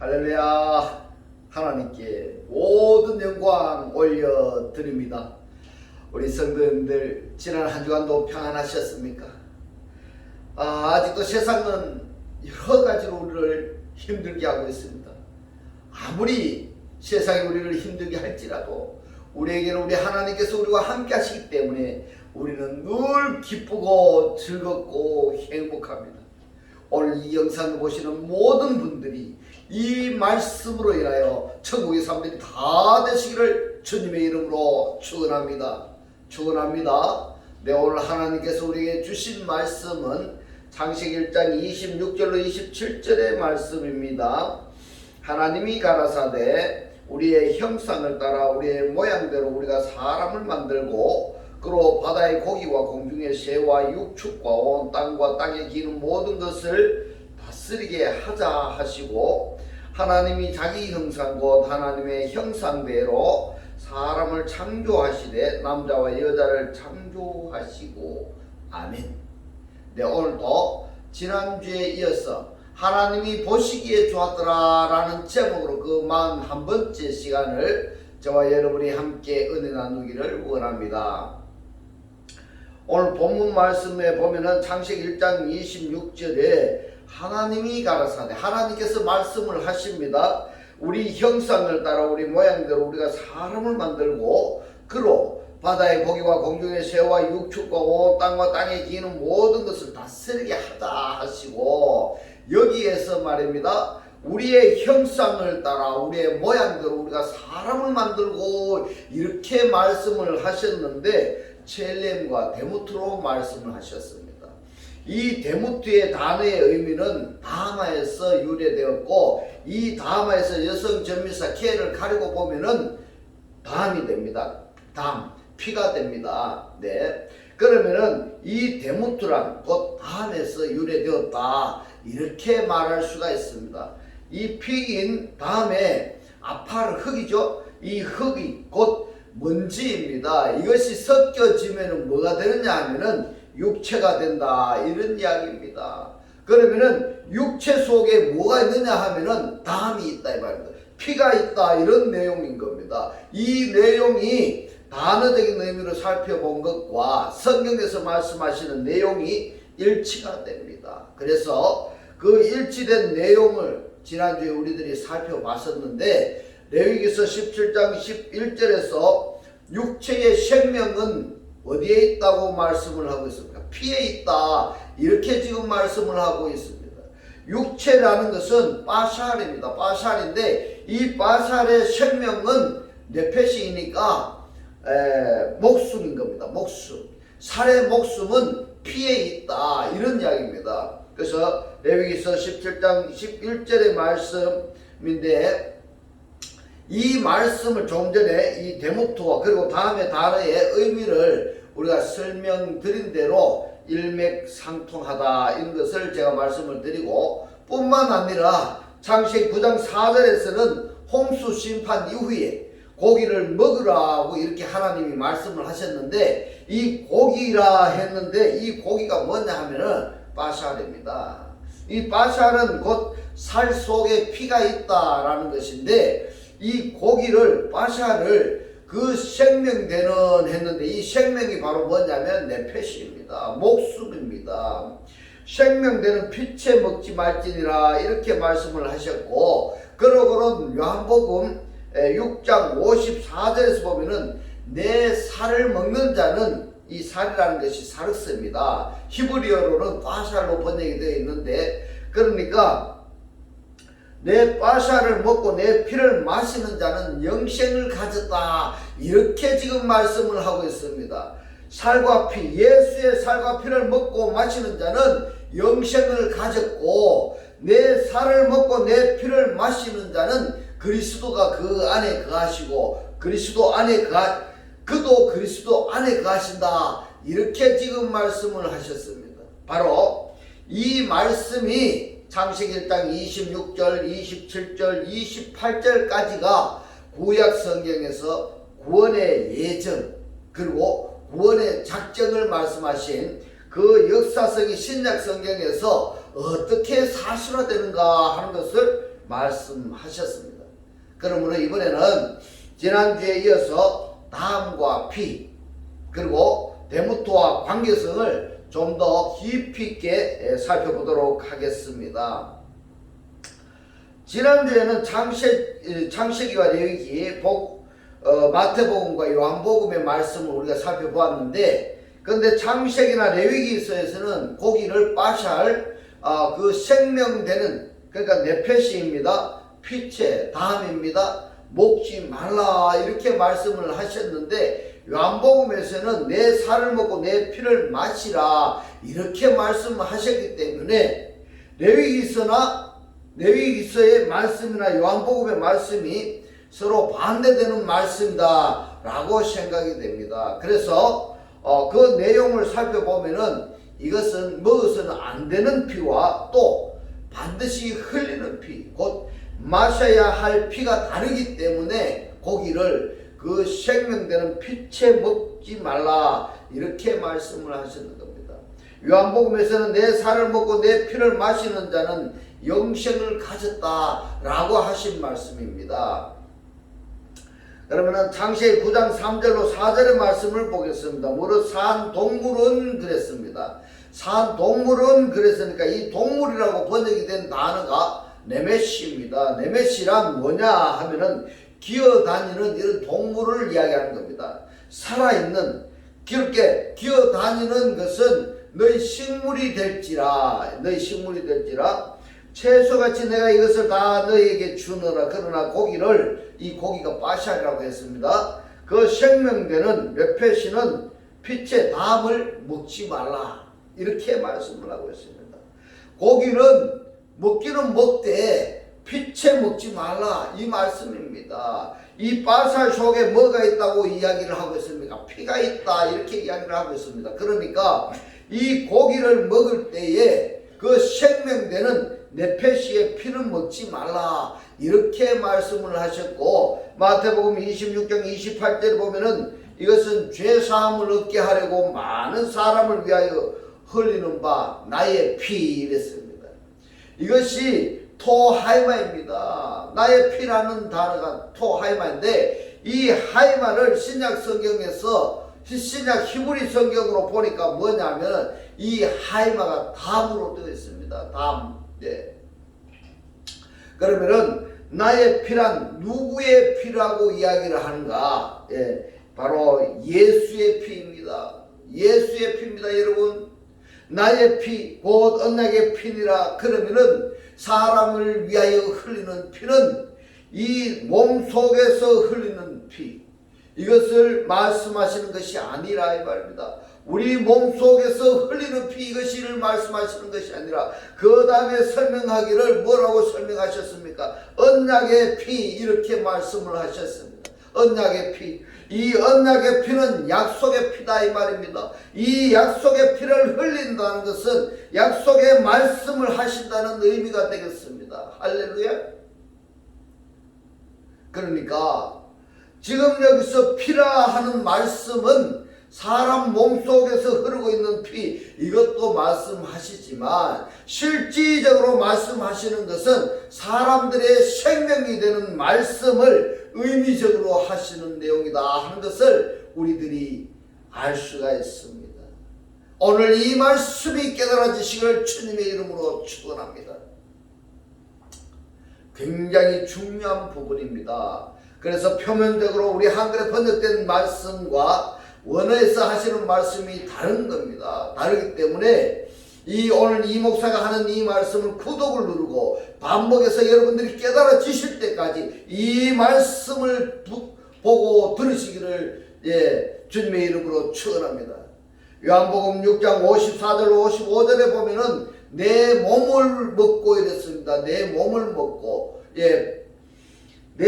할렐루야. 하나님께 모든 영광 올려드립니다. 우리 성도님들 지난 한 주간도 평안하셨습니까? 아직도 세상은 여러 가지로 우리를 힘들게 하고 있습니다. 아무리 세상이 우리를 힘들게 할지라도 우리에게는 우리 하나님께서 우리와 함께 하시기 때문에 우리는 늘 기쁘고 즐겁고 행복합니다. 오늘 이 영상을 보시는 모든 분들이 이 말씀으로 인하여 천국의 사람들이 다 되시기를 주님의 이름으로 축원합니다. 축원합니다. 네, 오늘 하나님께서 우리에게 주신 말씀은 창세기 1장 26절로 27절의 말씀입니다. 하나님이 가라사대 우리의 형상을 따라 우리의 모양대로 우리가 사람을 만들고 그로 바다의 고기와 공중의 새와 육축과 온 땅과 땅에 기는 모든 것을 다스리게 하자 하시고, 하나님이 자기 형상 곧 하나님의 형상대로 사람을 창조하시되 남자와 여자를 창조하시고. 아멘. 네, 오늘도 지난주에 이어서 하나님이 보시기에 좋았더라 라는 제목으로 그 41번째 시간을 저와 여러분이 함께 은혜 나누기를 원합니다. 오늘 본문 말씀에 보면은 창세기 1장 26절에 하나님이 가라사대, 하나님께서 말씀을 하십니다. 우리 형상을 따라 우리 모양대로 우리가 사람을 만들고 그로 바다의 고기와 공중의 새와 육축과 온 땅과 땅에 기는 모든 것을 다스리게 하자 하시고, 여기에서 말입니다. 우리의 형상을 따라 우리의 모양대로 우리가 사람을 만들고 이렇게 말씀을 하셨는데 첼렘과 데모트로 말씀을 하셨습니다. 이 데모트의 단어의 의미는 다마에서 유래되었고, 이 다마에서 여성 전미사 케를 가리고 보면은 담이 됩니다. 담, 피가 됩니다. 네. 그러면은 이 데모트란 곧 담에서 유래되었다 이렇게 말할 수가 있습니다. 이 피인 다음에 아파르 흙이죠. 이 흙이 곧 먼지입니다. 이것이 섞여지면 뭐가 되느냐 하면은 육체가 된다 이런 이야기입니다. 그러면은 육체 속에 뭐가 있느냐 하면은 담이 있다 이 말입니다. 피가 있다 이런 내용인 겁니다. 이 내용이 단어적인 의미로 살펴본 것과 성경에서 말씀하시는 내용이 일치가 됩니다. 그래서 그 일치된 내용을 지난주에 우리들이 살펴봤었는데, 레위기서 17장 11절에서 육체의 생명은 어디에 있다고 말씀을 하고 있습니까? 피에 있다 이렇게 지금 말씀을 하고 있습니다. 육체라는 것은 바샬입니다. 바샬인데 이 바샬의 생명은 네페시이니까 목숨인 겁니다. 목숨. 살의 목숨은 피에 있다 이런 이야기입니다. 그래서 레위기서 17장 11절의 말씀인데, 이 말씀을 좀 전에 이 데모트와 그리고 다음의 단어의 의미를 우리가 설명드린 대로 일맥상통하다 이런 것을 제가 말씀을 드리고, 뿐만 아니라 창세기 9장 4절에서는 홍수 심판 이후에 고기를 먹으라고 이렇게 하나님이 말씀을 하셨는데, 이 고기라 했는데 이 고기가 뭐냐 하면은 바샬입니다. 이 바샬은 곧 살 속에 피가 있다라는 것인데, 이 고기를 바샬을 그 생명되는 했는데 이 생명이 바로 뭐냐면 네페시입니다. 목숨입니다. 생명되는 피채 먹지 말지니라 이렇게 말씀을 하셨고, 그러고는 요한복음 6장 54절에서 보면은 내 살을 먹는 자는, 이 살이라는 것이 사르스입니다. 히브리어로는 바샬로 번역이 되어 있는데, 그러니까 내 바샬을 먹고 내 피를 마시는 자는 영생을 가졌다 이렇게 지금 말씀을 하고 있습니다. 살과 피, 예수의 살과 피를 먹고 마시는 자는 영생을 가졌고, 내 살을 먹고 내 피를 마시는 자는 그리스도가 그 안에 거하시고 그도 그리스도 안에 거하신다 이렇게 지금 말씀을 하셨습니다. 바로 이 말씀이 창세기 1장 26절, 27절, 28절까지가 구약 성경에서 구원의 예정 그리고 구원의 작정을 말씀하신 그 역사성이 신약 성경에서 어떻게 사실화되는가 하는 것을 말씀하셨습니다. 그러므로 이번에는 지난주에 이어서 담과 피 그리고 대무토와 관계성을 좀 더 깊이 있게 살펴보도록 하겠습니다. 지난주에는 창세기와 레위기, 마태복음과 요한복음의 말씀을 우리가 살펴보았는데, 그런데 창세기나 레위기서에서는 고기를 빠샬 그 생명되는, 그러니까 네페시입니다. 피체, 담입니다. 먹지 말라 이렇게 말씀을 하셨는데, 요한복음에서는 내 살을 먹고 내 피를 마시라 이렇게 말씀하셨기 때문에 레위기서의 말씀이나 요한복음의 말씀이 서로 반대되는 말씀이다 라고 생각이 됩니다. 그래서 그 내용을 살펴보면은 이것은 먹어서는 안 되는 피와 또 반드시 흘리는 피, 곧 마셔야 할 피가 다르기 때문에 고기를 그 생명되는 피채 먹지 말라 이렇게 말씀을 하시는 겁니다. 요한복음에서는 내 살을 먹고 내 피를 마시는 자는 영생을 가졌다라고 하신 말씀입니다. 그러면은 창세기 9장 3절로 4절의 말씀을 보겠습니다. 무릇 산 동물은 그랬습니다. 산 동물은 그랬으니까 이 동물이라고 번역이 된 단어가 네메시입니다. 네메시란 뭐냐 하면은 기어다니는 이런 동물을 이야기하는 겁니다. 살아있는, 그렇게 기어다니는 것은 너희 식물이 될지라, 채소같이 내가 이것을 다 너희에게 주느라. 그러나 이 고기가 빠샬이라고 했습니다. 그 생명되는 레페시는 피체 담을 먹지 말라 이렇게 말씀을 하고 있습니다. 고기는 먹기는 먹되 피채 먹지 말라 이 말씀입니다. 이 빠살 속에 뭐가 있다고 이야기를 하고 있습니까? 피가 있다 이렇게 이야기를 하고 있습니다. 그러니까 이 고기를 먹을 때에 그 생명되는 네페시의 피는 먹지 말라 이렇게 말씀을 하셨고, 마태복음 26장 28절에 보면은 이것은 죄사함을 얻게 하려고 많은 사람을 위하여 흘리는 바 나의 피 이랬습니다. 이것이 토하이마입니다. 나의 피라는 단어가 토하이마인데, 이 하이마를 신약 성경에서 신약 히브리 성경으로 보니까 뭐냐면 이 하이마가 담으로 되어 있습니다. 담. 네. 그러면은 나의 피란 누구의 피라고 이야기를 하는가? 예, 바로 예수의 피입니다. 예수의 피입니다, 여러분. 나의 피, 곧 언약의 피니라. 그러면은 사람을 위하여 흘리는 피는 이 몸 속에서 흘리는 피, 이것을 말씀하시는 것이 아니라 이 말입니다. 우리 몸 속에서 흘리는 피, 이것을 말씀하시는 것이 아니라 그 다음에 설명하기를 뭐라고 설명하셨습니까? 언약의 피 이렇게 말씀을 하셨습니다. 언약의 피, 이 언약의 피는 약속의 피다 이 말입니다. 이 약속의 피를 흘린다는 것은 약속의 말씀을 하신다는 의미가 되겠습니다. 할렐루야. 그러니까 지금 여기서 피라 하는 말씀은 사람 몸속에서 흐르고 있는 피, 이것도 말씀하시지만 실질적으로 말씀하시는 것은 사람들의 생명이 되는 말씀을 의미적으로 하시는 내용이다 하는 것을 우리들이 알 수가 있습니다. 오늘 이 말씀이 깨달아지시기를 주님의 이름으로 축원합니다. 굉장히 중요한 부분입니다. 그래서 표면적으로 우리 한글에 번역된 말씀과 원어에서 하시는 말씀이 다른 겁니다. 다르기 때문에 오늘 이 목사가 하는 이 말씀을 구독을 누르고 반복해서 여러분들이 깨달아지실 때까지 이 말씀을 보고 들으시기를 주님의 이름으로 축원합니다. 요한복음 6장 54절로 55절에 보면은 내 몸을 먹고 이랬습니다. 내 몸을 먹고, 내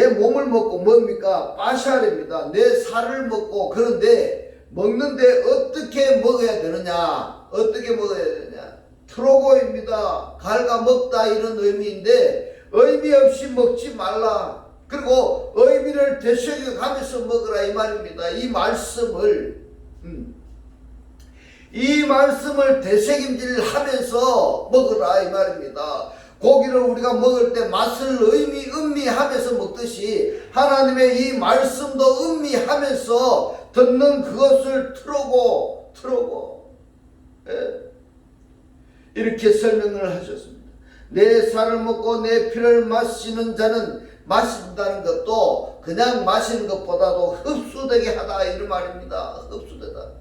몸을 먹고 뭡니까? 빠샬입니다. 내 살을 먹고. 그런데 먹는데 어떻게 먹어야 되느냐? 어떻게 먹어야 되느냐? 트로고입니다. 갈가 먹다 이런 의미인데 의미 없이 먹지 말라. 그리고 의미를 되새겨 가면서 먹으라 이 말입니다. 이 말씀을 되새김질 하면서 먹으라 이 말입니다. 고기를 우리가 먹을 때 맛을 음미하면서 먹듯이 하나님의 이 말씀도 음미하면서 듣는 그것을 트러고 이렇게 설명을 하셨습니다. 내 살을 먹고 내 피를 마시는 자는 마신다는 것도 그냥 마시는 것보다도 흡수되게 하다 이런 말입니다. 흡수되다.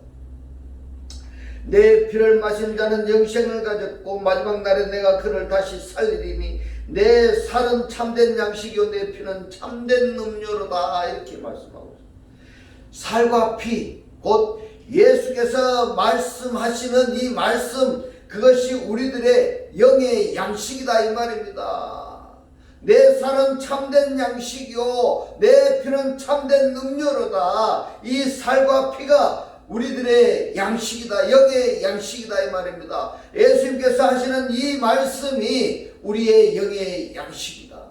내 피를 마신 자는 영생을 가졌고 마지막 날에 내가 그를 다시 살리리니 내 살은 참된 양식이요 내 피는 참된 음료로다 이렇게 말씀하고 있습니다. 살과 피, 곧 예수께서 말씀하시는 이 말씀, 그것이 우리들의 영의 양식이다 이 말입니다. 내 살은 참된 양식이요 내 피는 참된 음료로다. 이 살과 피가 우리들의 양식이다, 영의 양식이다 이 말입니다. 예수님께서 하시는 이 말씀이 우리의 영의 양식이다.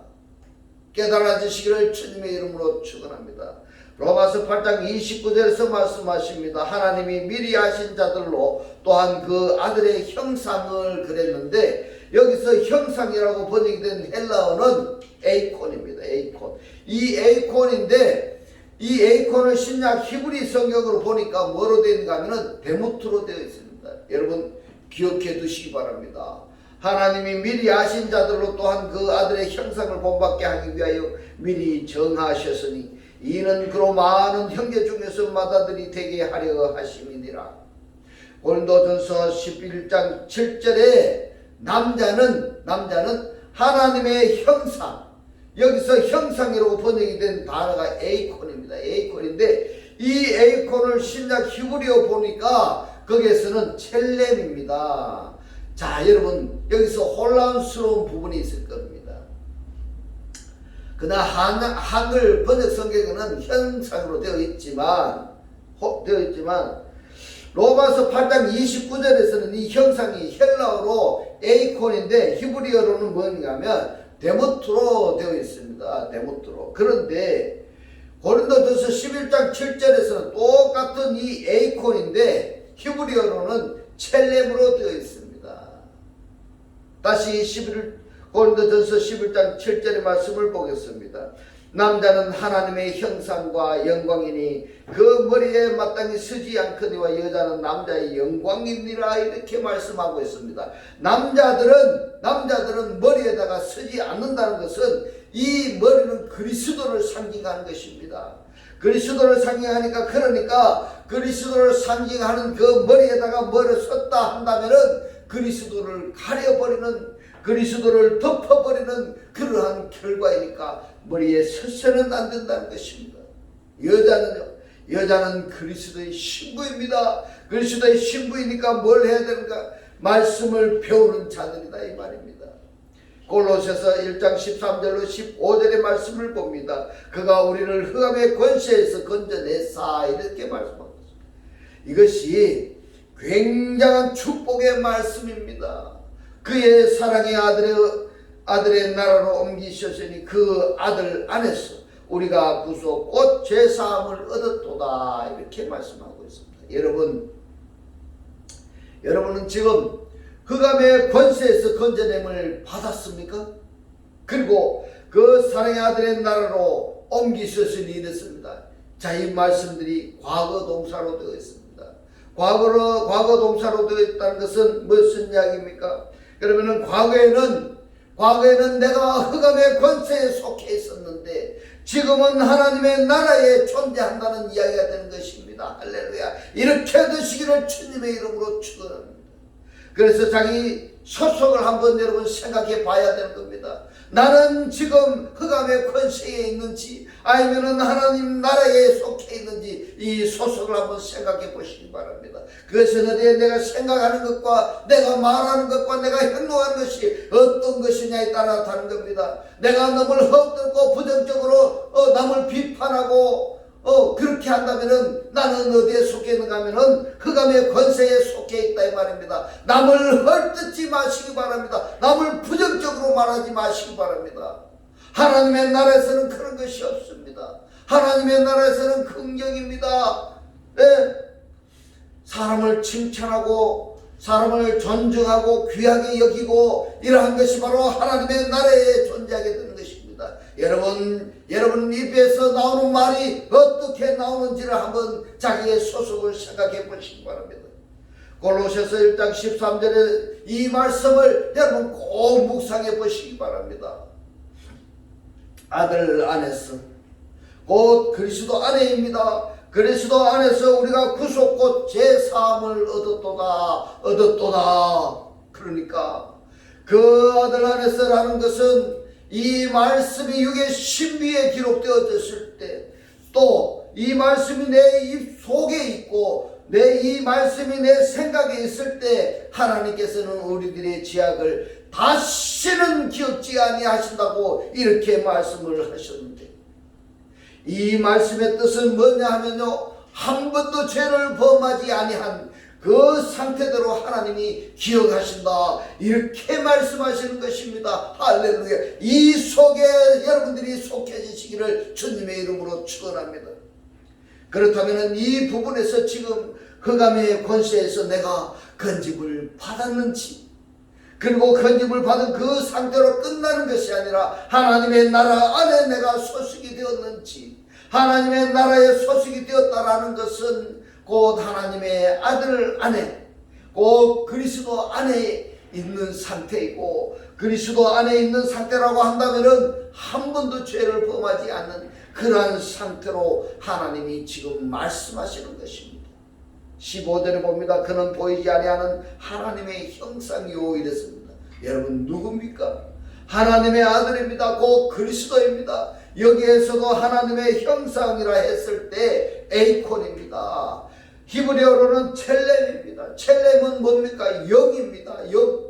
깨달아지시기를 주님의 이름으로 축원합니다. 로마서 8장 29절에서 말씀하십니다. 하나님이 미리 하신 자들로 또한 그 아들의 형상을 그렸는데, 여기서 형상이라고 번역된 헬라어는 에이콘입니다. 에이콘. 이 에이콘인데, 이 에이콘을 신약 히브리 성경으로 보니까 뭐로 되어 있는가 하면 데모트로 되어 있습니다. 여러분 기억해 두시기 바랍니다. 하나님이 미리 아신 자들로 또한 그 아들의 형상을 본받게 하기 위하여 미리 정하셨으니 이는 그로 많은 형제 중에서 맏아들이 되게 하려 하심이니라. 고린도전서 11장 7절에 남자는 하나님의 형상, 여기서 형상이라고 번역이 된 단어가 에이콘입니다. 에이콘인데 이 에이콘을 신약 히브리어 보니까 거기에서는 첼렘입니다. 자, 여러분 여기서 혼란스러운 부분이 있을 겁니다. 그러나 한글 번역 성경에는 형상으로 되어 있지만 로마서 8장 29절에서는 이 형상이 헬라어로 에이콘인데 히브리어로는 뭔가 하면 데모트로 되어 있습니다. 데모트로. 그런데 고린도전서 11장 7절에서는 똑같은 이 에이콘인데 히브리어로는 첼렘으로 되어 있습니다. 다시 고린도전서 11장 7절의 말씀을 보겠습니다. 남자는 하나님의 형상과 영광이니 그 머리에 마땅히 서지 않거니와 여자는 남자의 영광이니라 이렇게 말씀하고 있습니다. 남자들은 머리에다가 서지 않는다는 것은 이 머리는 그리스도를 상징하는 것입니다. 그리스도를 상징하니까, 그러니까 그리스도를 상징하는 그 머리에다가 뭐를 섰다 한다면은 그리스도를 가려버리는, 그리스도를 덮어버리는 그러한 결과이니까 머리에 서서는 안 된다는 것입니다. 여자는 그리스도의 신부입니다. 그리스도의 신부이니까 뭘 해야 되는가? 말씀을 배우는 자들이다 이 말입니다. 골로새서 1장 13절로 15절의 말씀을 봅니다. 그가 우리를 흑암의 권세에서 건져냈사 이렇게 말씀하고 있습니다. 이것이 굉장한 축복의 말씀입니다. 그의 사랑의 아들의 나라로 옮기셨으니 그 아들 안에서 우리가 구속 곧 죄사함을 얻었도다 이렇게 말씀하고 있습니다. 여러분은 지금 흑암의 권세에서 건져냄을 받았습니까? 그리고 그 사랑의 아들의 나라로 옮기셨으니 이랬습니다. 자, 이 말씀들이 과거 동사로 되어 있습니다. 과거 동사로 되어 있다는 것은 무슨 이야기입니까? 그러면은 과거에는 내가 흑암의 권세에 속해 있었는데 지금은 하나님의 나라에 존재한다는 이야기가 되는 것입니다. 할렐루야. 이렇게 되시기를 주님의 이름으로 축원합니다. 그래서 자기 소속을 한번 여러분 생각해 봐야 되는 겁니다. 나는 지금 흑암의 권세에 있는지 아니면은 하나님 나라에 속해 있는지 이 소속을 한번 생각해 보시기 바랍니다. 그것은 어디에 내가 생각하는 것과 내가 말하는 것과 내가 행동하는 것이 어떤 것이냐에 따라 다른 겁니다. 내가 남을 헛되고 부정적으로 남을 비판하고 그렇게 한다면은 나는 어디에 속해 있는가 하면은 흑암의 권세에 속해 있다 이 말입니다. 남을 헐뜯지 마시기 바랍니다. 남을 부정적으로 말하지 마시기 바랍니다. 하나님의 나라에서는 그런 것이 없습니다. 하나님의 나라에서는 긍정입니다. 네. 사람을 칭찬하고 사람을 존중하고 귀하게 여기고 이러한 것이 바로 하나님의 나라에 존재하게 되는 것입니다. 여러분 입에서 나오는 말이 어떻게 나오는지를 한번 자기의 소속을 생각해 보시기 바랍니다. 골로새서 1장 13절에 이 말씀을 여러분 꼭 묵상해 보시기 바랍니다. 아들 안에서 곧 그리스도 안에입니다. 그리스도 안에서 우리가 구속 곧 제사함을 얻었도다. 그러니까 그 아들 안에서라는 것은 이 말씀이 육의 신비에 기록되어졌을 때, 또 이 말씀이 내 입 속에 있고 이 말씀이 내 생각에 있을 때 하나님께서는 우리들의 죄악을 다시는 기억지 아니하신다고 이렇게 말씀을 하셨는데, 이 말씀의 뜻은 뭐냐 하면요, 한 번도 죄를 범하지 아니한 그 상태대로 하나님이 기억하신다, 이렇게 말씀하시는 것입니다. 할렐루야. 이 속에 여러분들이 속해지시기를 주님의 이름으로 축원합니다. 그렇다면 이 부분에서 지금 흑암의 권세에서 내가 건짐을 받았는지, 그리고 건짐을 받은 그 상태로 끝나는 것이 아니라 하나님의 나라 안에 내가 소식이 되었는지, 하나님의 나라에 소식이 되었다라는 것은 곧 하나님의 아들 안에, 곧 그리스도 안에 있는 상태이고, 그리스도 안에 있는 상태라고 한다면은 한 번도 죄를 범하지 않는 그러한 상태로 하나님이 지금 말씀하시는 것입니다. 15절에 봅니다. 그는 보이지 아니하는 하나님의 형상이요 이랬습니다. 여러분 누굽니까? 하나님의 아들입니다. 곧 그리스도입니다. 여기에서도 하나님의 형상이라 했을 때 에이콘입니다. 히브리어로는 첼렘입니다. 첼렘은 뭡니까? 영입니다. 영.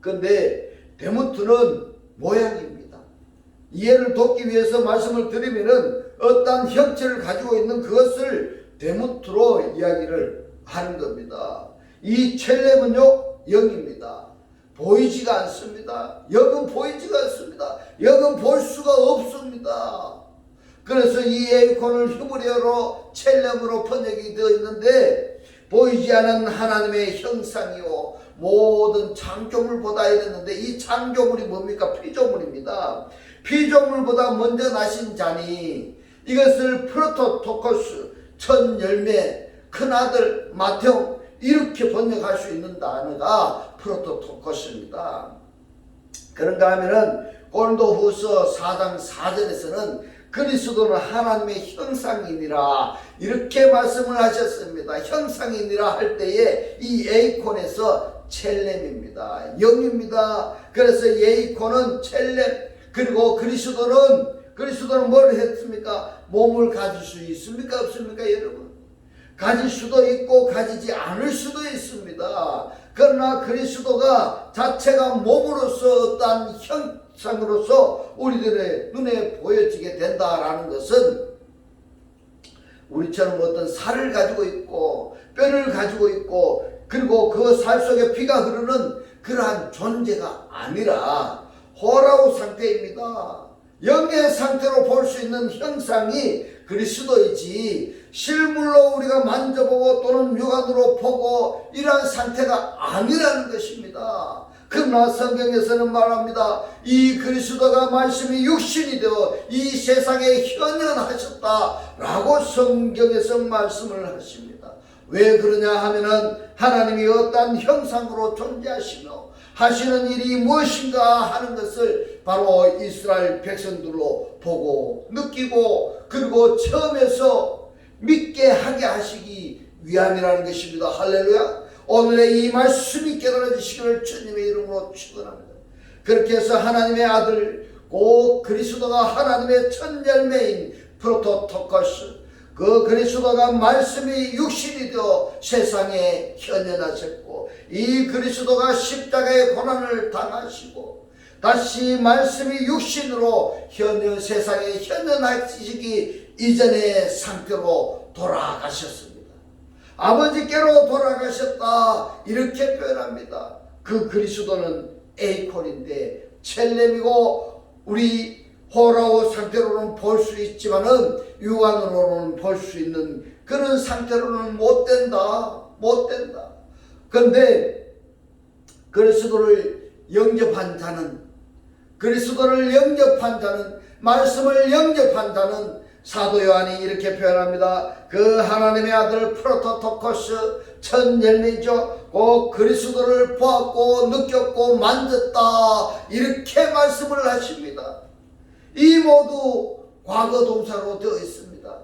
근데 데무트는 모양입니다. 이해를 돕기 위해서 말씀을 드리면은 어떠한 형체를 가지고 있는 그것을 데무트로 이야기를 하는 겁니다. 이 첼렘은요, 영입니다. 보이지가 않습니다. 영은 보이지가 않습니다. 영은 볼 수가 없습니다. 그래서 이 에이콘을 히브리어로 첼렘으로 번역이 되어 있는데, 보이지 않은 하나님의 형상이요 모든 창조물보다 이랬는데, 이 창조물이 뭡니까? 피조물입니다. 피조물보다 먼저 나신 자니 이것을 프로토토코스, 첫 열매, 큰아들, 맏형, 이렇게 번역할 수 있는 단어가 프로토토코스입니다. 그런가 하면은 고린도후서 4장 4절에서는 그리스도는 하나님의 형상이니라 이렇게 말씀을 하셨습니다. 형상이니라 할 때에 이 에이콘에서 첼렘입니다. 영입니다. 그래서 에이콘은 첼렘, 그리고 그리스도는 뭘 했습니까? 몸을 가질 수 있습니까? 없습니까? 여러분, 가질 수도 있고 가지지 않을 수도 있습니다. 그러나 그리스도가 자체가 몸으로서 어떠한 형상으로서 우리들의 눈에 보여지게 된다라는 것은 우리처럼 어떤 살을 가지고 있고 뼈를 가지고 있고 그리고 그 살 속에 피가 흐르는 그러한 존재가 아니라 호라우 상태입니다. 영의 상태로 볼 수 있는 형상이 그리스도이지, 실물로 우리가 만져보고 또는 육안으로 보고 이러한 상태가 아니라는 것입니다. 그러나 성경에서는 말합니다. 이 그리스도가 말씀이 육신이 되어 이 세상에 현현하셨다라고 성경에서 말씀을 하십니다. 왜 그러냐 하면은 하나님이 어떠한 형상으로 존재하시며 하시는 일이 무엇인가 하는 것을 바로 이스라엘 백성들로 보고 느끼고 그리고 처음에서 믿게 하게 하시기 위함이라는 것입니다. 할렐루야. 오늘의 이 말씀이 깨달아지시기를 주님의 이름으로 축원합니다. 그렇게 해서 하나님의 아들 곧 그리스도가 하나님의 첫 열매인 프로토토코스, 그 그리스도가 말씀이 육신이 되어 세상에 현현하셨고, 이 그리스도가 십자가의 고난을 당하시고 다시 말씀이 육신으로 세상에 현현하시기 이전의 상태로 돌아가셨습니다. 아버지께로 돌아가셨다 이렇게 표현합니다. 그 그리스도는 에이콘인데 첼렘이고 우리 호라오 상태로는 볼 수 있지만은 육안으로는 볼 수 있는 그런 상태로는 못 된다. 그런데 그리스도를 영접한 자는 말씀을 영접한 자는 사도 요한이 이렇게 표현합니다. 그 하나님의 아들 프로토토코스 첫 열매죠. 그 그리스도를 보았고 느꼈고 만졌다, 이렇게 말씀을 하십니다. 이 모두 과거 동사로 되어 있습니다.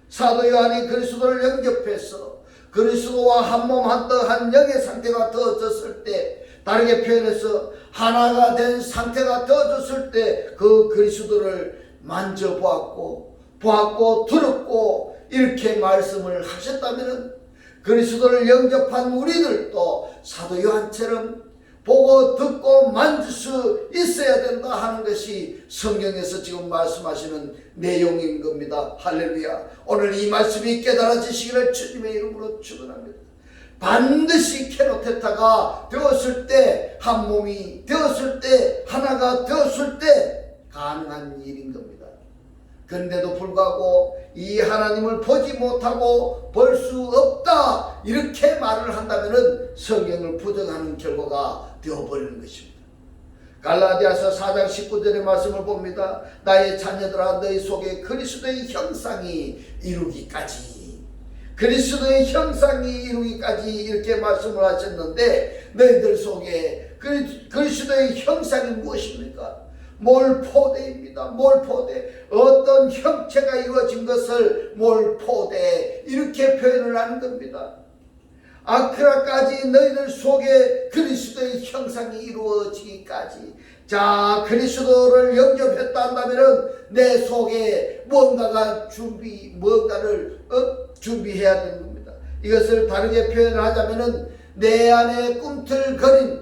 사도 요한이 그리스도를 영접해서 그리스도와 한 몸 한 떡 한 영의 상태가 되어졌을 때, 다르게 표현해서 하나가 된 상태가 되어졌을 때 그 그리스도를 만져보았고 들었고 이렇게 말씀을 하셨다면 그리스도를 영접한 우리들도 사도 요한처럼 보고 듣고 만질 수 있어야 된다 하는 것이 성경에서 지금 말씀하시는 내용인 겁니다. 할렐루야. 오늘 이 말씀이 깨달아지시기를 주님의 이름으로 축원합니다. 반드시 케노테타가 되었을 때, 한 몸이 되었을 때, 하나가 되었을 때 가능한 일인 겁니다. 그런데도 불구하고 이 하나님을 보지 못하고 볼 수 없다, 이렇게 말을 한다면 성경을 부정하는 결과가 되어버리는 것입니다. 갈라디아서 4장 19절의 말씀을 봅니다. 나의 자녀들아, 너희 속에 그리스도의 형상이 이루기까지, 그리스도의 형상이 이루기까지 이렇게 말씀을 하셨는데, 너희들 속에 그리스도의 형상이 무엇입니까? 몰포대입니다. 몰포대. 어떤 형체가 이루어진 것을 몰포대, 이렇게 표현을 하는 겁니다. 아크라까지 너희들 속에 그리스도의 형상이 이루어지기까지. 자, 그리스도를 영접했다 한다면 내 속에 뭔가를 준비해야 되는 겁니다. 이것을 다르게 표현을 하자면 내 안에 꿈틀거린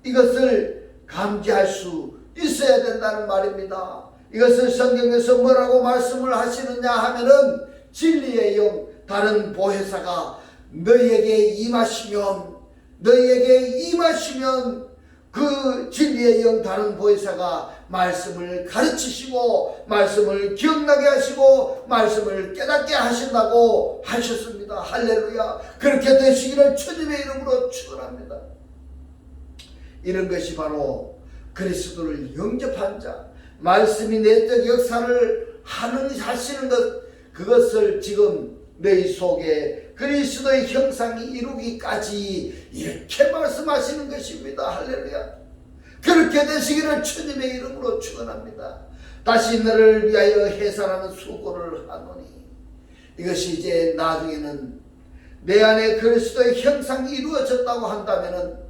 이것을 감지할 수 있어야 된다는 말입니다. 이것을 성경에서 뭐라고 말씀을 하시느냐 하면은 진리의 영, 다른 보혜사가 너희에게 임하시면 그 진리의 영, 다른 보혜사가 말씀을 가르치시고 말씀을 기억나게 하시고 말씀을 깨닫게 하신다고 하셨습니다. 할렐루야. 그렇게 되시기를 주님의 이름으로 축원합니다. 이런 것이 바로 그리스도를 영접한 자, 말씀이 내적 역사를 하시는 것, 그것을 지금 너희 속에 그리스도의 형상이 이루기까지 이렇게 말씀하시는 것입니다. 할렐루야. 그렇게 되시기를 주님의 이름으로 축원합니다. 다시 너를 위하여 해산하는 수고를 하노니, 이것이 이제 나중에는 내 안에 그리스도의 형상이 이루어졌다고 한다면은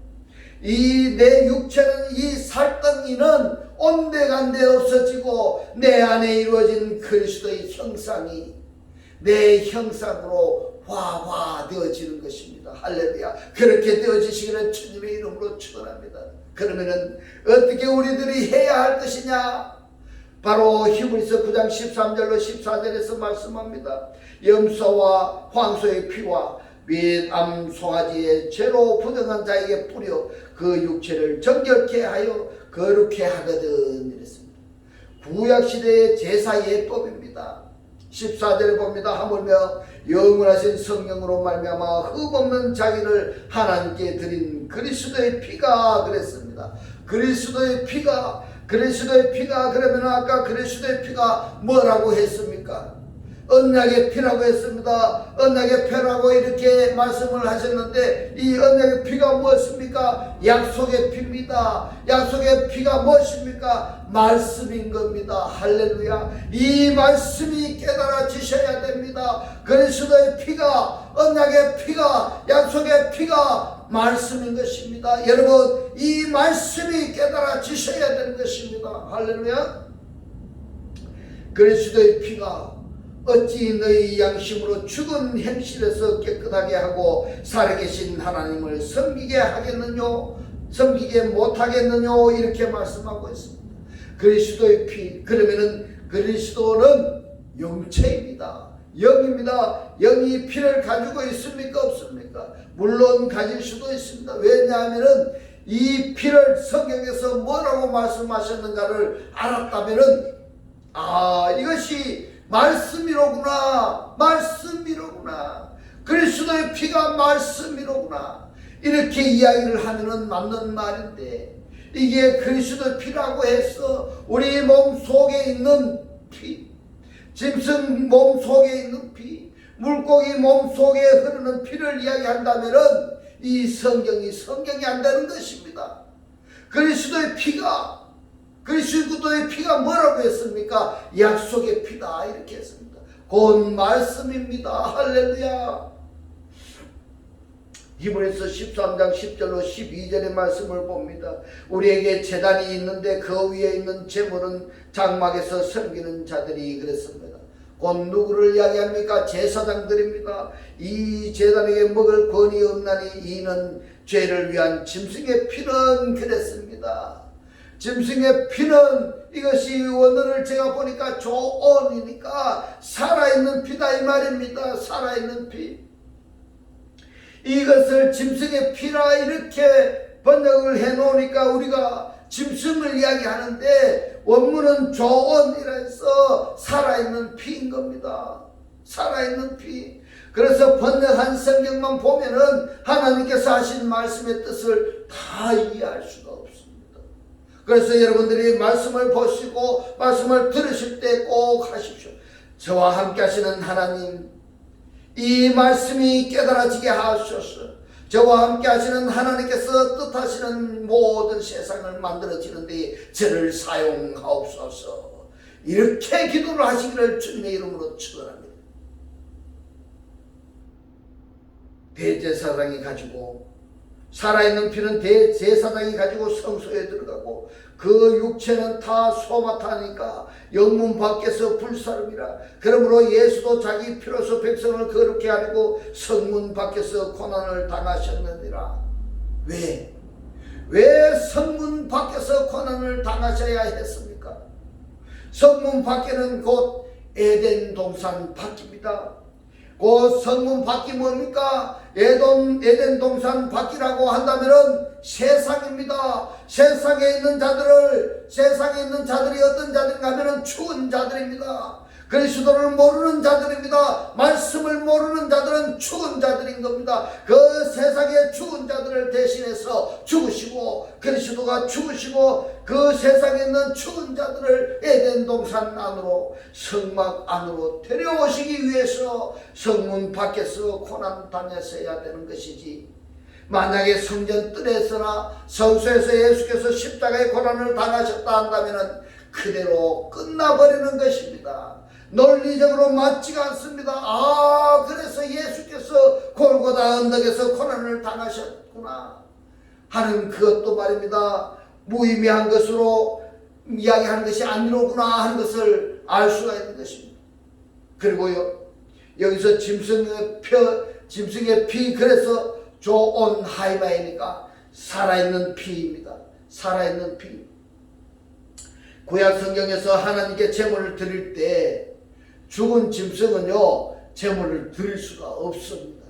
이 내 육체는, 이 살덩이는 온데간데 없어지고 내 안에 이루어진 그리스도의 형상이 내 형상으로 화화되어지는 것입니다. 할렐루야. 그렇게 되어지시기를 주님의 이름으로 축원합니다. 그러면은 어떻게 우리들이 해야 할 것이냐? 바로 히브리서 9장 13절로 14절에서 말씀합니다. 염소와 황소의 피와 및 암송아지의 죄로 부정한 자에게 뿌려 그 육체를 정결케 하여 거룩케 하거든, 이랬습니다. 구약시대의 제사 예법입니다. 14절에 봅니다. 하물며 영원하신 성령으로 말미암아 흠없는 자기를 하나님께 드린 그리스도의 피가, 그랬습니다. 그리스도의 피가 그러면 아까 그리스도의 피가 뭐라고 했습니까? 언약의 피라고 했습니다. 언약의 피라고 이렇게 말씀을 하셨는데, 이 언약의 피가 무엇입니까? 약속의 피입니다. 약속의 피가 무엇입니까? 말씀인 겁니다. 할렐루야. 이 말씀이 깨달아지셔야 됩니다. 그리스도의 피가, 언약의 피가, 약속의 피가 말씀인 것입니다. 여러분, 이 말씀이 깨달아지셔야 되는 것입니다. 할렐루야. 그리스도의 피가 어찌 너희 양심으로 죽은 행실에서 깨끗하게 하고 살아계신 하나님을 섬기게 못하겠느뇨, 이렇게 말씀하고 있습니다. 그리스도의 피, 그러면은 그리스도는 영체입니다. 영입니다. 영이 피를 가지고 있습니까? 없습니까? 물론 가질 수도 있습니다. 왜냐하면은 이 피를 성경에서 뭐라고 말씀하셨는가를 알았다면은, 이것이 말씀이로구나. 그리스도의 피가 말씀이로구나. 이렇게 이야기를 하면은 맞는 말인데, 이게 그리스도의 피라고 해서 우리 몸 속에 있는 피, 짐승 몸 속에 있는 피, 물고기 몸 속에 흐르는 피를 이야기한다면은 이 성경이 안 되는 것입니다. 그리스도의 피가 뭐라고 했습니까? 약속의 피다 이렇게 했습니다. 곧 말씀입니다. 할렐루야. 히브리서 13장 10절로 12절의 말씀을 봅니다. 우리에게 제단이 있는데 그 위에 있는 제물은 장막에서 섬기는 자들이 그랬습니다. 곧 누구를 이야기합니까? 제사장들입니다. 이 제단에게 먹을 권이 없나니 이는 죄를 위한 짐승의 피는 그랬습니다. 짐승의 피는 이것이 원어를 제가 보니까 조언이니까 살아있는 피다 이 말입니다. 살아있는 피. 이것을 짐승의 피라 이렇게 번역을 해 놓으니까 우리가 짐승을 이야기하는데 원문은 조언이라 해서 살아있는 피인 겁니다. 살아있는 피. 그래서 번역한 성경만 보면은 하나님께서 하신 말씀의 뜻을 다 이해할 수가 없습니다. 그래서 여러분들이 말씀을 보시고 말씀을 들으실 때 꼭 하십시오. 저와 함께 하시는 하나님, 이 말씀이 깨달아지게 하옵소서. 저와 함께 하시는 하나님께서 뜻하시는 모든 세상을 만들어지는 데 저를 사용하옵소서. 이렇게 기도를 하시기를 주님의 이름으로 축원합니다. 대제사장이 가지고 살아있는 피는 대제사장이 가지고 성소에 들어가고 그 육체는 다 소마타니까 영문 밖에서 불사름이라. 그러므로 예수도 자기 피로서 백성을 거룩게 하려고 성문 밖에서 고난을 당하셨느니라. 왜 성문 밖에서 고난을 당하셔야 했습니까? 성문 밖에는 곧 에덴 동산 밖입니다. 그 성문 밖이 뭡니까? 에덴 동산 밖이라고 한다면은 세상입니다. 세상에 있는 자들이 어떤 자들인가 하면은 죽은 자들입니다. 그리스도를 모르는 자들입니다. 말씀을 모르는 자들은 죽은 자들인 겁니다. 그 세상의 죽은 자들을 대신해서 죽으시고 그리스도가 죽으시고 그 세상에 있는 죽은 자들을 에덴 동산 안으로 성막 안으로 데려오시기 위해서 성문 밖에서 고난 당했어야 되는 것이지, 만약에 성전 뜰에서나 성소에서 예수께서 십자가의 고난을 당하셨다 한다면 그대로 끝나버리는 것입니다. 논리적으로 맞지가 않습니다. 그래서 예수께서 골고다 언덕에서 고난을 당하셨구나 하는 그것도 말입니다. 무의미한 것으로 이야기하는 것이 아니로구나 하는 것을 알 수가 있는 것입니다. 그리고요, 여기서 짐승의 피, 그래서 조온 하이마이니까 살아있는 피입니다. 살아있는 피. 구약 성경에서 하나님께 제물을 드릴 때 죽은 짐승은요 제물을 드릴 수가 없습니다.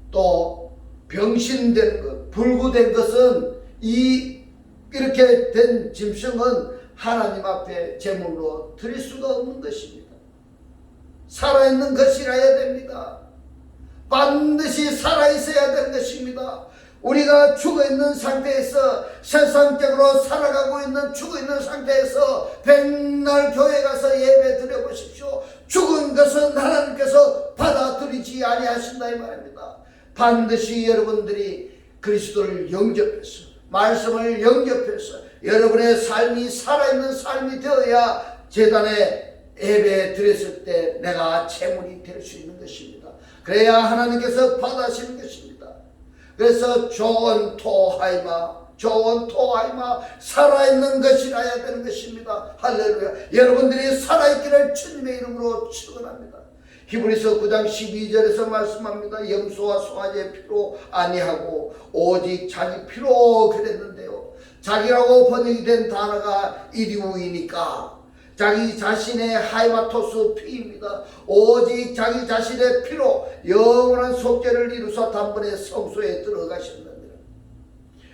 또 병신된 것, 불구된 것은 이렇게 된 짐승은 하나님 앞에 제물로 드릴 수가 없는 것입니다. 살아있는 것이라야 됩니다. 반드시 살아있어야 되는 것입니다. 우리가 죽어있는 상태에서, 세상적으로 살아가고 있는 죽어있는 상태에서 백날 교회 가서 예배 드려보십시오. 죽은 것은 하나님께서 받아들이지 아니하신다 이 말입니다. 반드시 여러분들이 그리스도를 영접해서, 말씀을 영접해서 여러분의 삶이 살아있는 삶이 되어야 제단에 예배 드렸을 때 내가 제물이 될 수 있는 것입니다. 그래야 하나님께서 받아시는 것입니다. 그래서 조언 토하이마 살아있는 것이라야 되는 것입니다. 할렐루야. 여러분들이 살아있기를 주님의 이름으로 축원합니다. 히브리서 9장 12절에서 말씀합니다. 염소와 송아지의 피로 아니하고 오직 자기 피로 그랬는데요, 자기라고 번역이 된 단어가 이리우이니까 자기 자신의 하이마토스 피입니다. 오직 자기 자신의 피로 영원한 속죄를 이루사 단번에 성소에 들어가셨느니라.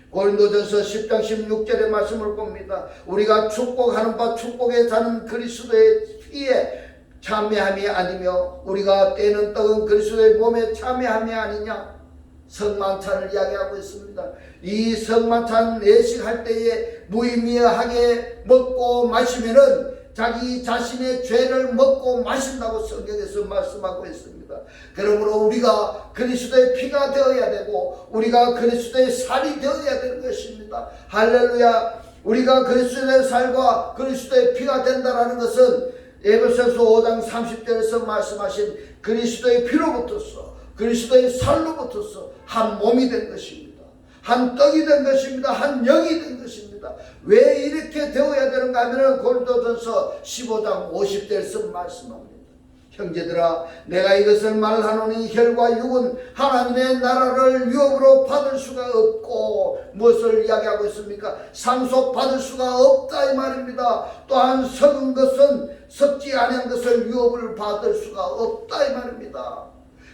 고린도전서 10장 16절의 말씀을 봅니다. 우리가 축복하는 바 축복에 자는 그리스도의 피에 참여함이 아니며 우리가 떼는 떡은 그리스도의 몸에 참여함이 아니냐. 성만찬을 이야기하고 있습니다. 이 성만찬 예식할 때에 무의미하게 먹고 마시면은 자기 자신의 죄를 먹고 마신다고 성경에서 말씀하고 있습니다. 그러므로 우리가 그리스도의 피가 되어야 되고 우리가 그리스도의 살이 되어야 되는 것입니다. 할렐루야. 우리가 그리스도의 살과 그리스도의 피가 된다라는 것은 에베소서 5장 30절에서 말씀하신 그리스도의 피로부터서 그리스도의 살로부터서 한 몸이 된 것입니다. 한 떡이 된 것입니다. 한 영이 된 것입니다. 왜 이렇게 되어야 되는가 하면 고린도전서 15장 50절에서 말씀합니다. 형제들아 내가 이것을 말하노니 혈과 육은 하나님의 나라를 유업으로 받을 수가 없고 무엇을 이야기하고 있습니까? 상속받을 수가 없다 이 말입니다. 또한 썩은 것은 썩지 아니한 것을 유업을 받을 수가 없다 이 말입니다.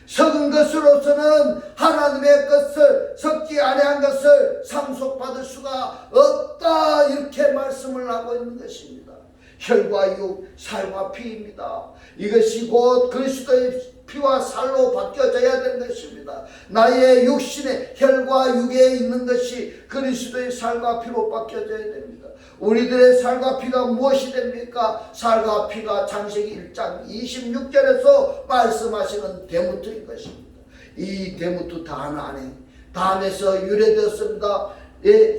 썩은 것으로서는 하나님의 것을 썩지 아니한 것을 상속받을 수가 없다 이렇게 말씀을 하고 있는 것입니다. 혈과 육, 살과 피입니다. 이것이 곧 그리스도의 피와 살로 바뀌어져야 되는 것입니다. 나의 육신의 혈과 육에 있는 것이 그리스도의 살과 피로 바뀌어져야 됩니다. 우리들의 살과 피가 무엇이 됩니까? 살과 피가 창세기 1장 26절에서 말씀하시는 대무트인 것입니다. 이 대무트 단 안에 단에서 유래되었습니다.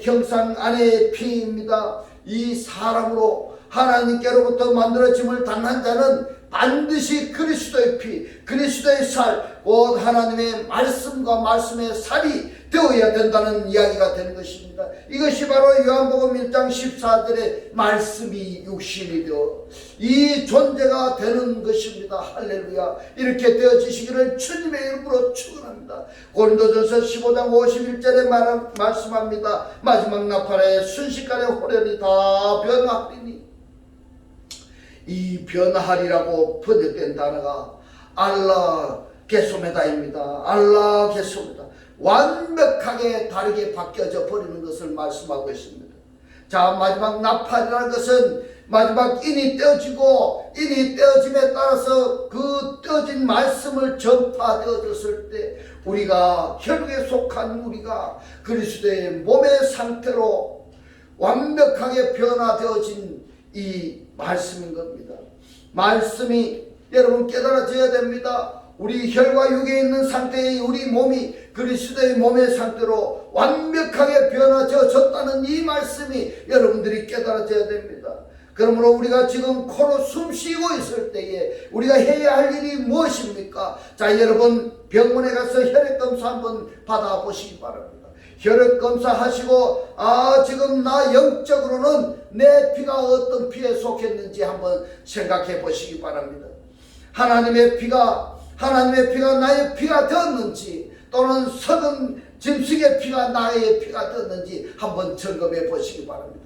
형상 안의 피입니다. 이 사람으로 하나님께로부터 만들어짐을 당한 자는 반드시 그리스도의 피, 그리스도의 살, 곧 하나님의 말씀과 말씀의 살이 되어야 된다는 이야기가 되는 것입니다. 이것이 바로 요한복음 1장 14절의 말씀이 육신이 되어 이 존재가 되는 것입니다. 할렐루야. 이렇게 되어지시기를 주님의 이름으로 축원합니다. 고린도전서 15장 51절에 말씀합니다. 마지막 나팔에 순식간에 호련이 다 변화하리니 이 변화하리라고 번역된 단어가 알라 게소메다입니다. 알라 게소메다. 완벽하게 다르게 바뀌어져 버리는 것을 말씀하고 있습니다. 자, 마지막 나팔이라는 것은 마지막 인이 떼어지고 인이 떼어짐에 따라서 그 떼어진 말씀을 전파되어졌을 때 우리가 혈육에 속한 우리가 그리스도의 몸의 상태로 완벽하게 변화되어진 이 말씀인 겁니다. 말씀이 여러분 깨달아져야 됩니다. 우리 혈과 육에 있는 상태의 우리 몸이 그리스도의 몸의 상태로 완벽하게 변화되어졌다는 이 말씀이 여러분들이 깨달아져야 됩니다. 그러므로 우리가 지금 코로 숨 쉬고 있을 때에 우리가 해야 할 일이 무엇입니까? 자, 여러분 병원에 가서 혈액검사 한번 받아보시기 바랍니다. 혈액검사 하시고 지금 나 영적으로는 내 피가 어떤 피에 속했는지 한번 생각해 보시기 바랍니다. 하나님의 피가 나의 피가 되었는지 또는 썩은 짐승의 피가 나의 피가 되었는지 한번 점검해 보시기 바랍니다.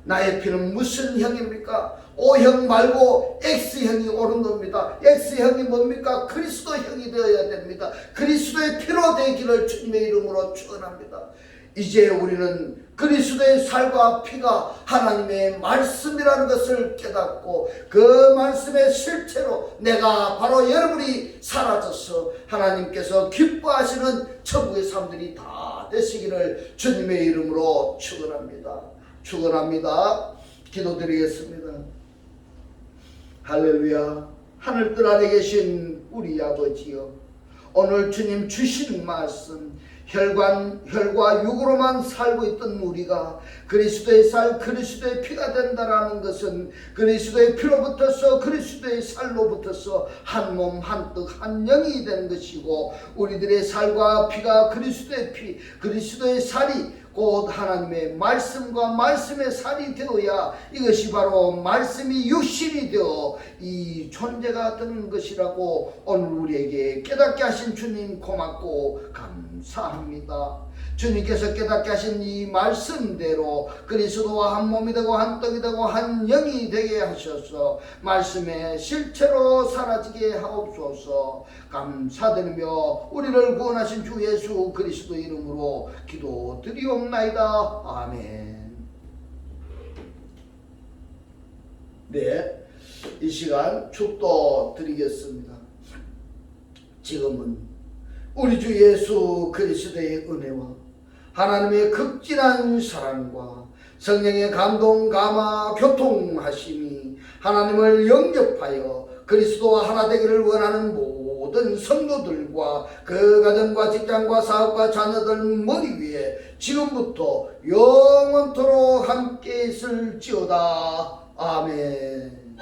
나의 피는 무슨 형입니까? O형 말고 X형이 옳은 겁니다. X형이 뭡니까? 그리스도형이 되어야 됩니다. 그리스도의 피로 되기를 주님의 이름으로 축원합니다. 이제 우리는 그리스도의 살과 피가 하나님의 말씀이라는 것을 깨닫고 그 말씀의 실체로 내가 바로 여러분이 사라져서 하나님께서 기뻐하시는 천국의 사람들이 다 되시기를 주님의 이름으로 축원합니다. 축원합니다. 기도드리겠습니다. 할렐루야. 하늘들 아래 계신 우리 아버지여, 오늘 주님 주신 말씀 혈과 육으로만 살고 있던 우리가 그리스도의 살, 그리스도의 피가 된다라는 것은 그리스도의 피로부터서 그리스도의 살로부터서 한 몸, 한 떡, 한 영이 되는 것이고 우리들의 살과 피가 그리스도의 피, 그리스도의 살이 곧 하나님의 말씀과 말씀의 살이 되어야 이것이 바로 말씀이 육신이 되어 이 존재가 되는 것이라고 오늘 우리에게 깨닫게 하신 주님 고맙고 감사합니다. 주님께서 깨닫게 하신 이 말씀대로 그리스도와 한 몸이 되고 한 떡이 되고 한 영이 되게 하셔서 말씀의 실체로 사라지게 하옵소서. 감사드리며 우리를 구원하신 주 예수 그리스도 이름으로 기도드리옵나이다. 아멘. 네, 이 시간 축도 드리겠습니다. 지금은 우리 주 예수 그리스도의 은혜와 하나님의 극진한 사랑과 성령의 감동, 감화, 교통하심이 하나님을 영접하여 그리스도와 하나 되기를 원하는 모든 성도들과 그 가정과 직장과 사업과 자녀들 머리 위에 지금부터 영원토록 함께 있을지어다. 아멘.